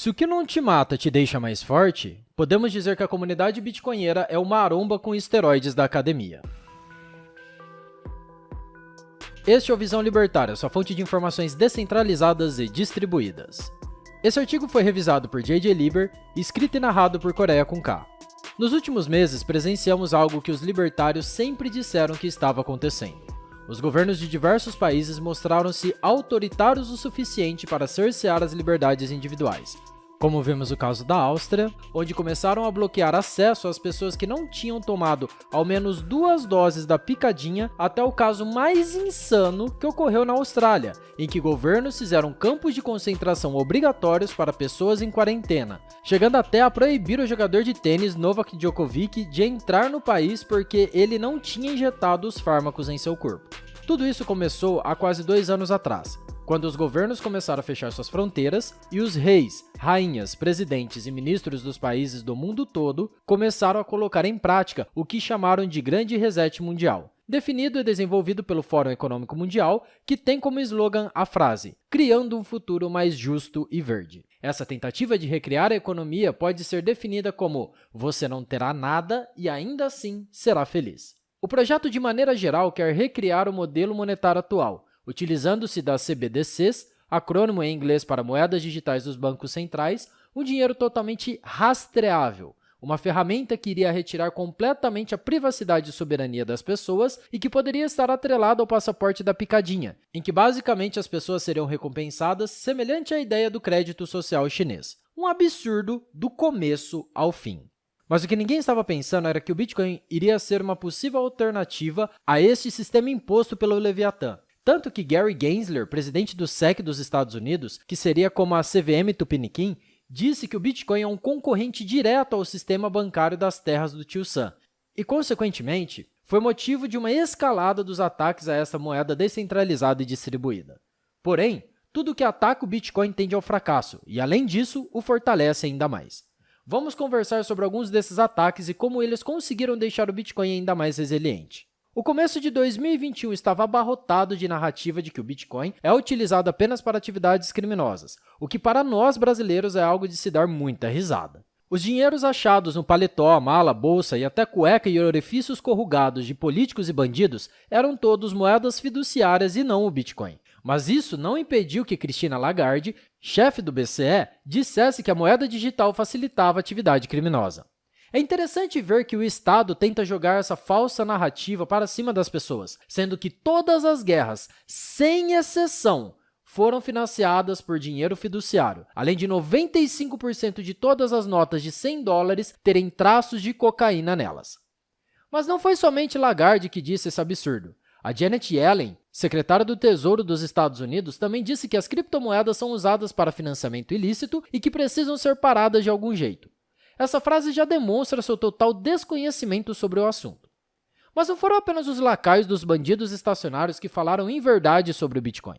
Se o que não te mata te deixa mais forte, podemos dizer que a comunidade bitcoinheira é uma maromba com esteroides da academia. Este é o Visão Libertária, sua fonte de informações descentralizadas e distribuídas. Esse artigo foi revisado por J.J. Lieber e escrito e narrado por Coreia com K. Nos últimos meses, presenciamos algo que os libertários sempre disseram que estava acontecendo. Os governos de diversos países mostraram-se autoritários o suficiente para cercear as liberdades individuais, como vimos no caso da Áustria, onde começaram a bloquear acesso às pessoas que não tinham tomado ao menos 2 doses da picadinha, até o caso mais insano que ocorreu na Austrália, em que governos fizeram campos de concentração obrigatórios para pessoas em quarentena, chegando até a proibir o jogador de tênis Novak Djokovic de entrar no país porque ele não tinha injetado os fármacos em seu corpo. Tudo isso começou há quase 2 anos atrás, quando os governos começaram a fechar suas fronteiras e os reis, rainhas, presidentes e ministros dos países do mundo todo começaram a colocar em prática o que chamaram de Grande Reset Mundial, definido e desenvolvido pelo Fórum Econômico Mundial, que tem como slogan a frase "Criando um futuro mais justo e verde". Essa tentativa de recriar a economia pode ser definida como "você não terá nada e ainda assim será feliz". O projeto, de maneira geral, quer recriar o modelo monetário atual, utilizando-se das CBDCs, acrônimo em inglês para moedas digitais dos bancos centrais, um dinheiro totalmente rastreável, uma ferramenta que iria retirar completamente a privacidade e soberania das pessoas e que poderia estar atrelado ao passaporte da picadinha, em que basicamente as pessoas seriam recompensadas semelhante à ideia do crédito social chinês. Um absurdo do começo ao fim. Mas o que ninguém estava pensando era que o Bitcoin iria ser uma possível alternativa a este sistema imposto pelo Leviatã. Tanto que Gary Gensler, presidente do SEC dos Estados Unidos, que seria como a CVM Tupiniquim, disse que o Bitcoin é um concorrente direto ao sistema bancário das terras do Tio Sam. E, consequentemente, foi motivo de uma escalada dos ataques a essa moeda descentralizada e distribuída. Porém, tudo que ataca o Bitcoin tende ao fracasso, e, além disso, o fortalece ainda mais. Vamos conversar sobre alguns desses ataques e como eles conseguiram deixar o Bitcoin ainda mais resiliente. O começo de 2021 estava abarrotado de narrativa de que o Bitcoin é utilizado apenas para atividades criminosas, o que para nós brasileiros é algo de se dar muita risada. Os dinheiros achados no paletó, mala, bolsa e até cueca e orifícios corrugados de políticos e bandidos eram todos moedas fiduciárias e não o Bitcoin. Mas isso não impediu que Christine Lagarde, chefe do BCE, dissesse que a moeda digital facilitava a atividade criminosa. É interessante ver que o Estado tenta jogar essa falsa narrativa para cima das pessoas, sendo que todas as guerras, sem exceção, foram financiadas por dinheiro fiduciário, além de 95% de todas as notas de $100 terem traços de cocaína nelas. Mas não foi somente Lagarde que disse esse absurdo. A Janet Yellen, secretária do Tesouro dos Estados Unidos, também disse que as criptomoedas são usadas para financiamento ilícito e que precisam ser paradas de algum jeito. Essa frase já demonstra seu total desconhecimento sobre o assunto. Mas não foram apenas os lacaios dos bandidos estacionários que falaram em verdade sobre o Bitcoin.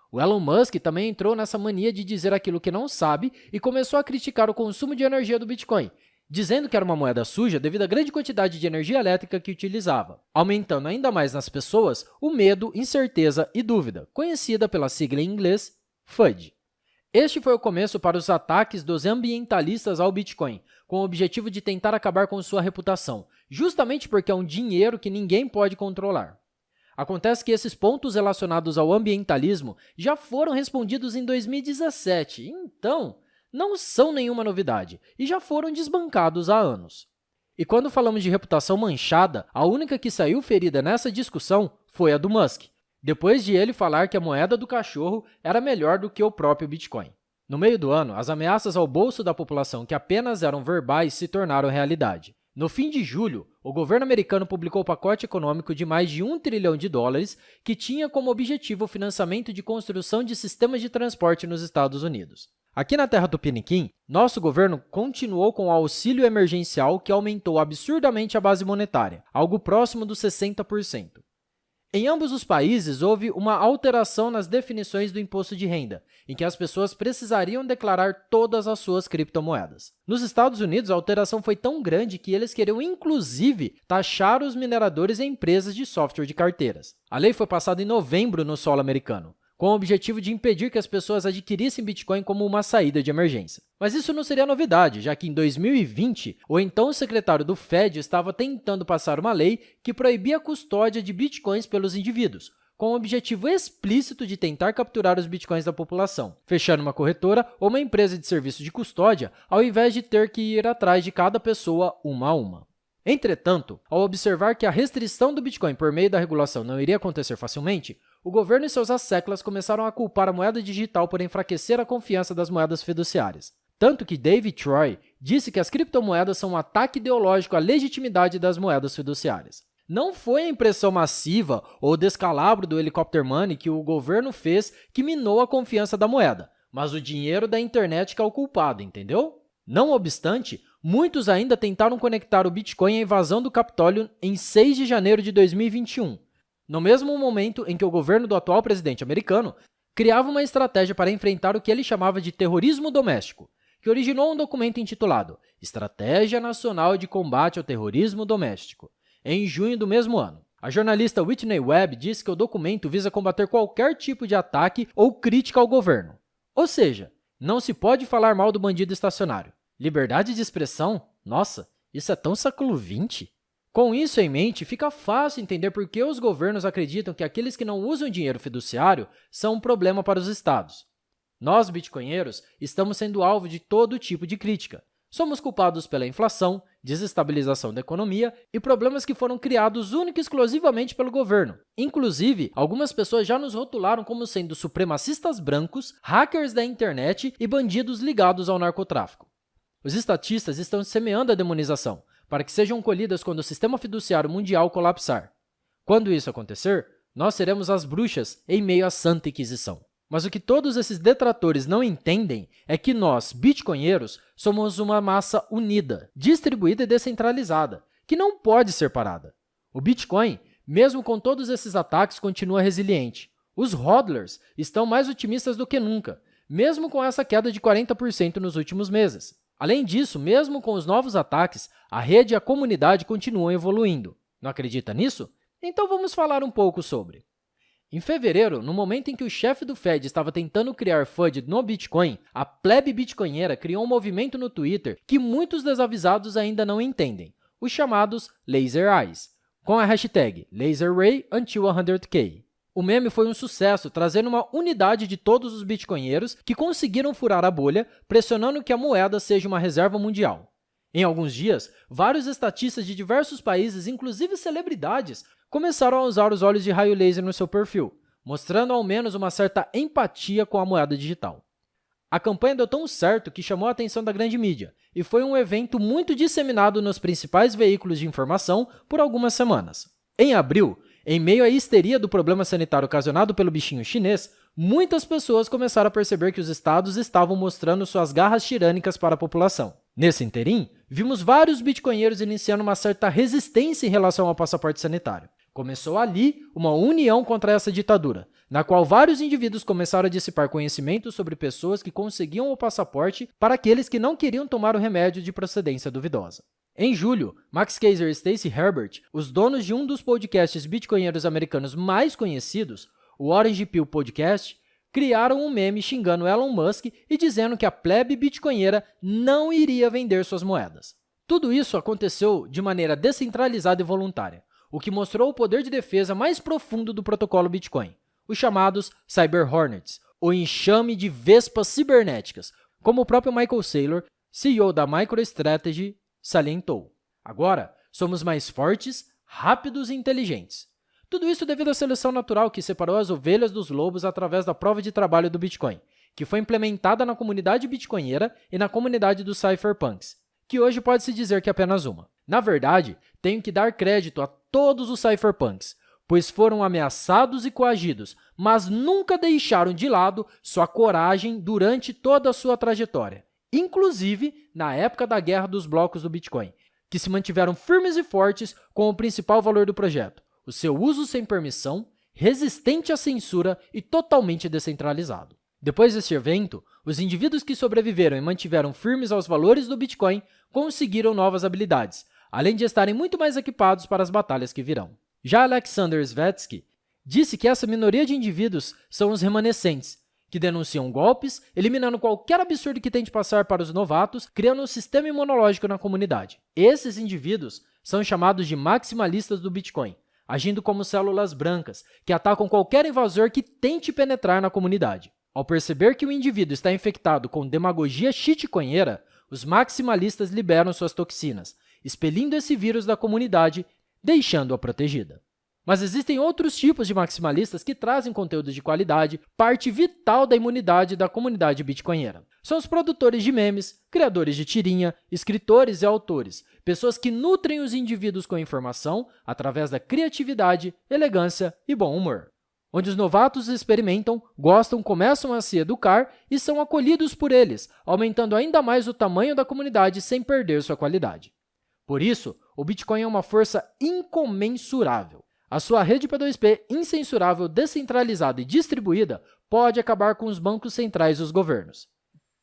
O Elon Musk também entrou nessa mania de dizer aquilo que não sabe e começou a criticar o consumo de energia do Bitcoin, dizendo que era uma moeda suja devido à grande quantidade de energia elétrica que utilizava, aumentando ainda mais nas pessoas o medo, incerteza e dúvida, conhecida pela sigla em inglês FUD. Este foi o começo para os ataques dos ambientalistas ao Bitcoin, com o objetivo de tentar acabar com sua reputação, justamente porque é um dinheiro que ninguém pode controlar. Acontece que esses pontos relacionados ao ambientalismo já foram respondidos em 2017, então não são nenhuma novidade e já foram desbancados há anos. E quando falamos de reputação manchada, a única que saiu ferida nessa discussão foi a do Musk, depois de ele falar que a moeda do cachorro era melhor do que o próprio Bitcoin. No meio do ano, as ameaças ao bolso da população que apenas eram verbais se tornaram realidade. No fim de julho, o governo americano publicou o pacote econômico de mais de $1 trilhão que tinha como objetivo o financiamento de construção de sistemas de transporte nos Estados Unidos. Aqui na terra Tupiniquim, nosso governo continuou com o auxílio emergencial que aumentou absurdamente a base monetária, algo próximo dos 60%. Em ambos os países, houve uma alteração nas definições do imposto de renda, em que as pessoas precisariam declarar todas as suas criptomoedas. Nos Estados Unidos, a alteração foi tão grande que eles queriam, inclusive, taxar os mineradores e empresas de software de carteiras. A lei foi passada em novembro no solo americano. com o objetivo de impedir que as pessoas adquirissem Bitcoin como uma saída de emergência. Mas isso não seria novidade, já que em 2020, o então secretário do Fed estava tentando passar uma lei que proibia a custódia de Bitcoins pelos indivíduos, com o objetivo explícito de tentar capturar os Bitcoins da população, fechando uma corretora ou uma empresa de serviço de custódia, ao invés de ter que ir atrás de cada pessoa uma a uma. Entretanto, ao observar que a restrição do Bitcoin por meio da regulação não iria acontecer facilmente, o governo e seus asseclas começaram a culpar a moeda digital por enfraquecer a confiança das moedas fiduciárias. Tanto que David Troy disse que as criptomoedas são um ataque ideológico à legitimidade das moedas fiduciárias. Não foi a impressão massiva ou descalabro do helicopter money que o governo fez que minou a confiança da moeda, mas o dinheiro da internet que é o culpado, entendeu? Não obstante, muitos ainda tentaram conectar o Bitcoin à invasão do Capitólio em 6 de janeiro de 2021, no mesmo momento em que o governo do atual presidente americano criava uma estratégia para enfrentar o que ele chamava de terrorismo doméstico, que originou um documento intitulado Estratégia Nacional de Combate ao Terrorismo Doméstico, em junho do mesmo ano. A jornalista Whitney Webb disse que o documento visa combater qualquer tipo de ataque ou crítica ao governo. Ou seja, não se pode falar mal do bandido estacionário. Liberdade de expressão? Nossa, isso é tão século XX? Com isso em mente, fica fácil entender por que os governos acreditam que aqueles que não usam dinheiro fiduciário são um problema para os estados. Nós, bitcoinheiros, estamos sendo alvo de todo tipo de crítica. Somos culpados pela inflação, desestabilização da economia e problemas que foram criados única e exclusivamente pelo governo. Inclusive, algumas pessoas já nos rotularam como sendo supremacistas brancos, hackers da internet e bandidos ligados ao narcotráfico. Os estatistas estão semeando a demonização, para que sejam colhidas quando o sistema fiduciário mundial colapsar. Quando isso acontecer, nós seremos as bruxas em meio à Santa Inquisição. Mas o que todos esses detratores não entendem é que nós, bitcoinheiros, somos uma massa unida, distribuída e descentralizada, que não pode ser parada. O Bitcoin, mesmo com todos esses ataques, continua resiliente. Os hodlers estão mais otimistas do que nunca, mesmo com essa queda de 40% nos últimos meses. Além disso, mesmo com os novos ataques, a rede e a comunidade continuam evoluindo. Não acredita nisso? Então vamos falar um pouco sobre. Em fevereiro, no momento em que o chefe do Fed estava tentando criar FUD no Bitcoin, a plebe bitcoinheira criou um movimento no Twitter que muitos desavisados ainda não entendem, os chamados Laser Eyes, com a hashtag LaserRay until 100K. O meme foi um sucesso, trazendo uma unidade de todos os bitcoinheiros que conseguiram furar a bolha, pressionando que a moeda seja uma reserva mundial. Em alguns dias, vários estatistas de diversos países, inclusive celebridades, começaram a usar os olhos de raio laser no seu perfil, mostrando ao menos uma certa empatia com a moeda digital. A campanha deu tão certo que chamou a atenção da grande mídia e foi um evento muito disseminado nos principais veículos de informação por algumas semanas. Em abril, em meio à histeria do problema sanitário ocasionado pelo bichinho chinês, muitas pessoas começaram a perceber que os estados estavam mostrando suas garras tirânicas para a população. Nesse interim, vimos vários bitcoinheiros iniciando uma certa resistência em relação ao passaporte sanitário. Começou ali uma união contra essa ditadura, na qual vários indivíduos começaram a dissipar conhecimentos sobre pessoas que conseguiam o passaporte para aqueles que não queriam tomar o remédio de procedência duvidosa. Em julho, Max Keiser e Stacey Herbert, os donos de um dos podcasts bitcoinheiros americanos mais conhecidos, o Orange Pill Podcast, criaram um meme xingando Elon Musk e dizendo que a plebe bitcoinheira não iria vender suas moedas. Tudo isso aconteceu de maneira descentralizada e voluntária, o que mostrou o poder de defesa mais profundo do protocolo Bitcoin, os chamados Cyber Hornets, o enxame de vespas cibernéticas, como o próprio Michael Saylor, CEO da MicroStrategy, salientou. Agora, somos mais fortes, rápidos e inteligentes. Tudo isso devido à seleção natural que separou as ovelhas dos lobos através da prova de trabalho do Bitcoin, que foi implementada na comunidade bitcoinheira e na comunidade dos cypherpunks, que hoje pode-se dizer que é apenas uma. Na verdade, tenho que dar crédito a todos os cypherpunks, pois foram ameaçados e coagidos, mas nunca deixaram de lado sua coragem durante toda a sua trajetória, inclusive na época da guerra dos blocos do Bitcoin, que se mantiveram firmes e fortes com o principal valor do projeto, o seu uso sem permissão, resistente à censura e totalmente descentralizado. Depois deste evento, os indivíduos que sobreviveram e mantiveram firmes aos valores do Bitcoin conseguiram novas habilidades, além de estarem muito mais equipados para as batalhas que virão. Já Alexander Svetski, disse que essa minoria de indivíduos são os remanescentes, que denunciam golpes, eliminando qualquer absurdo que tente passar para os novatos, criando um sistema imunológico na comunidade. Esses indivíduos são chamados de maximalistas do Bitcoin, agindo como células brancas, que atacam qualquer invasor que tente penetrar na comunidade. Ao perceber que o indivíduo está infectado com demagogia shitcoinheira, os maximalistas liberam suas toxinas, expelindo esse vírus da comunidade, deixando-a protegida. Mas existem outros tipos de maximalistas que trazem conteúdo de qualidade, parte vital da imunidade da comunidade bitcoinheira. São os produtores de memes, criadores de tirinha, escritores e autores, pessoas que nutrem os indivíduos com informação através da criatividade, elegância e bom humor. Onde os novatos experimentam, gostam, começam a se educar e são acolhidos por eles, aumentando ainda mais o tamanho da comunidade sem perder sua qualidade. Por isso, o Bitcoin é uma força incomensurável. A sua rede P2P incensurável, descentralizada e distribuída pode acabar com os bancos centrais e os governos.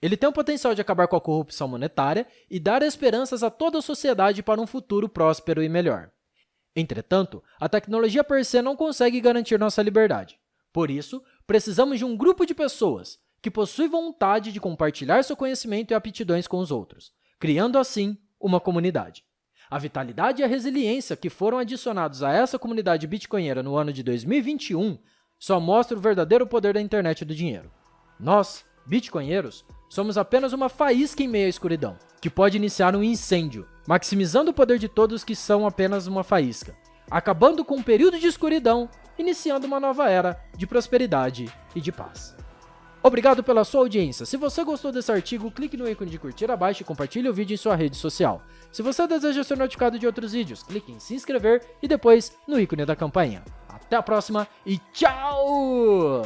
Ele tem o potencial de acabar com a corrupção monetária e dar esperanças a toda a sociedade para um futuro próspero e melhor. Entretanto, a tecnologia per se não consegue garantir nossa liberdade. Por isso, precisamos de um grupo de pessoas que possui vontade de compartilhar seu conhecimento e aptidões com os outros, criando assim uma comunidade. A vitalidade e a resiliência que foram adicionados a essa comunidade bitcoinheira no ano de 2021 só mostram o verdadeiro poder da internet do dinheiro. Nós, bitcoinheiros, somos apenas uma faísca em meio à escuridão, que pode iniciar um incêndio, maximizando o poder de todos que são apenas uma faísca, acabando com um período de escuridão, iniciando uma nova era de prosperidade e de paz. Obrigado pela sua audiência. Se você gostou desse artigo, clique no ícone de curtir abaixo e compartilhe o vídeo em sua rede social. Se você deseja ser notificado de outros vídeos, clique em se inscrever e depois no ícone da campainha. Até a próxima e tchau!